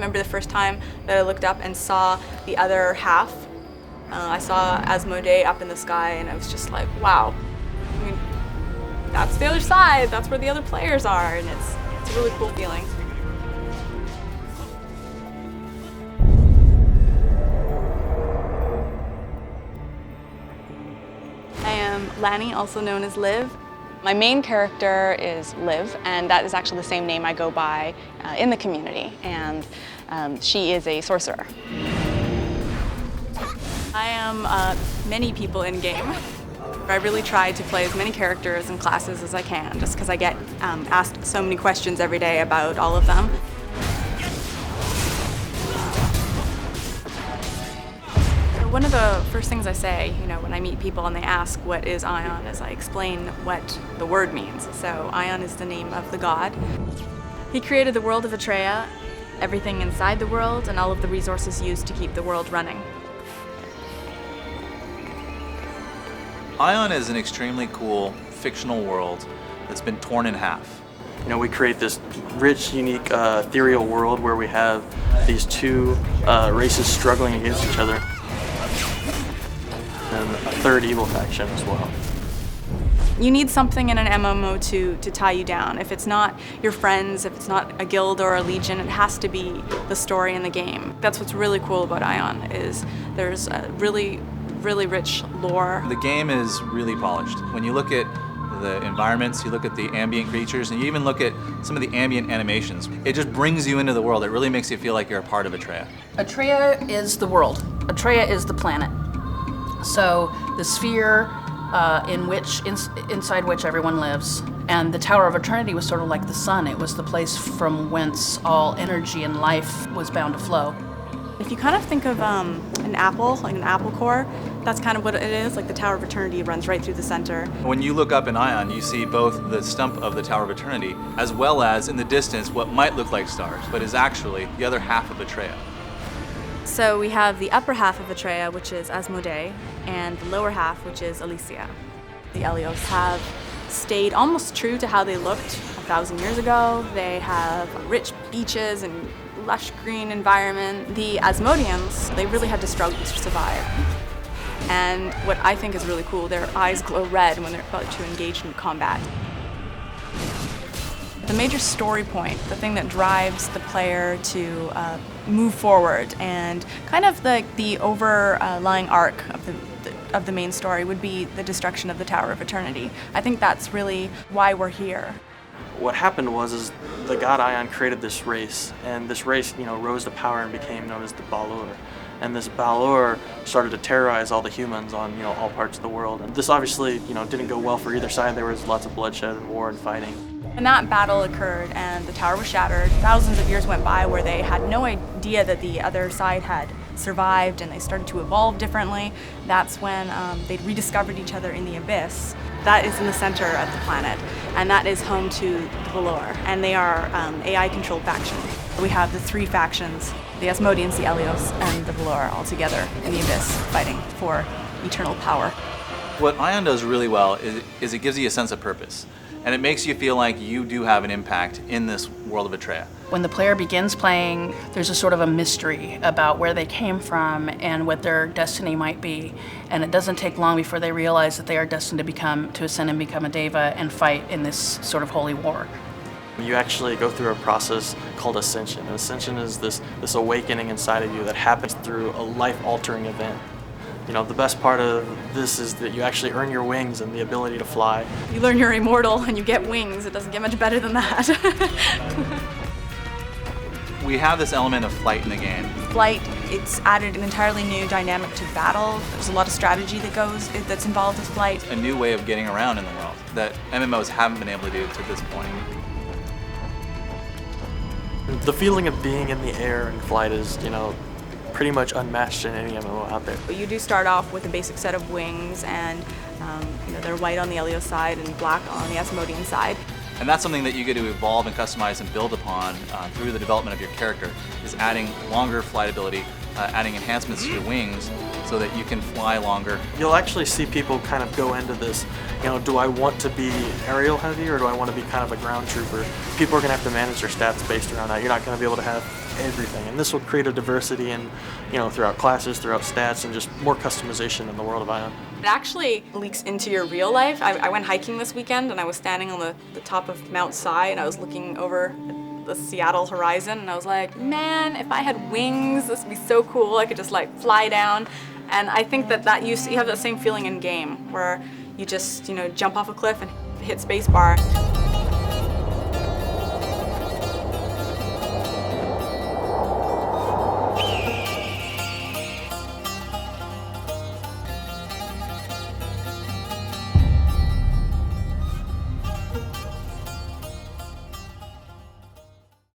remember the first time that I looked up and saw the other half. I saw Asmodee up in the sky, and I was just like, wow. I mean, that's the other side. That's where the other players are, and it's a really cool feeling. I am Lanny, also known as Liv. My main character is Liv, and that is actually the same name I go by in the community, and she is a sorcerer. I am many people in game. I really try to play as many characters and classes as I can, just because I get asked so many questions every day about all of them. One of the first things I say, when I meet people and they ask what is Aion, is I explain what the word means. So Aion is the name of the god. He created the world of Atreia, everything inside the world, and all of the resources used to keep the world running. Aion is an extremely cool fictional world that's been torn in half. We create this rich, unique, ethereal world where we have these two races struggling against each other. And a third evil faction as well. You need something in an MMO to tie you down. If it's not your friends, if it's not a guild or a legion, it has to be the story in the game. That's what's really cool about Aion, is there's a really rich lore. The game is really polished. When you look at the environments, you look at the ambient creatures, and you even look at some of the ambient animations, it just brings you into the world. It really makes you feel like you're a part of Atreia. Atreia is the world. Atreia is the planet. So the sphere inside which everyone lives. And the Tower of Eternity was sort of like the sun. It was the place from whence all energy and life was bound to flow. If you kind of think of an apple, like an apple core, that's kind of what it is. Like the Tower of Eternity runs right through the center. When you look up in Aion, you see both the stump of the Tower of Eternity, as well as in the distance what might look like stars, but is actually the other half of Atreia. So we have the upper half of Atreia, which is Asmodee, and the lower half, which is Elysia. The Elios have stayed almost true to how they looked 1,000 years ago. They have rich beaches and lush green environment. The Asmodeans, they really had to struggle to survive. And what I think is really cool, their eyes glow red when they're about to engage in combat. The major story point, the thing that drives the player to move forward, and kind of the overlying arc of the main story would be the destruction of the Tower of Eternity. I think that's really why we're here. What happened was the god Aion created this race, and this race, rose to power and became known as the Balor. And this Balor started to terrorize all the humans on, all parts of the world. And this obviously, didn't go well for either side. There was lots of bloodshed and war and fighting. When that battle occurred and the tower was shattered, thousands of years went by where they had no idea that the other side had survived, and they started to evolve differently. That's when they rediscovered each other in the Abyss. That is in the center of the planet, and that is home to the Valor, and they are AI-controlled faction. We have the three factions, the Asmodeans, the Elios, and the Valor, all together in the Abyss, fighting for eternal power. What Aion does really well is it gives you a sense of purpose, and it makes you feel like you do have an impact in this world of Atreia. When the player begins playing, there's a sort of a mystery about where they came from and what their destiny might be. And it doesn't take long before they realize that they are destined to ascend and become a Deva and fight in this sort of holy war. You actually go through a process called Ascension. And Ascension is this awakening inside of you that happens through a life-altering event. The best part of this is that you actually earn your wings and the ability to fly. You learn you're immortal and you get wings. It doesn't get much better than that. We have this element of flight in the game. Flight, it's added an entirely new dynamic to battle. There's a lot of strategy that's involved with flight. A new way of getting around in the world that MMOs haven't been able to do to this point. The feeling of being in the air and flight is, pretty much unmatched in any MMO out there. You do start off with a basic set of wings, and they're white on the Elios side and black on the Asmodean side. And that's something that you get to evolve and customize and build upon through the development of your character, is adding longer flight ability, adding enhancements to your wings so that you can fly longer. You'll actually see people kind of go into this, do I want to be aerial heavy or do I want to be kind of a ground trooper? People are going to have to manage their stats based around that. You're not going to be able to have everything. And this will create a diversity in, throughout classes, throughout stats, and just more customization in the world of Ion. It actually leaks into your real life. I went hiking this weekend and I was standing on the top of Mount Si and I was looking over the Seattle horizon and I was like, man, if I had wings, this would be so cool. I could just like fly down. And I think that you have that same feeling in game where you just, jump off a cliff and hit spacebar.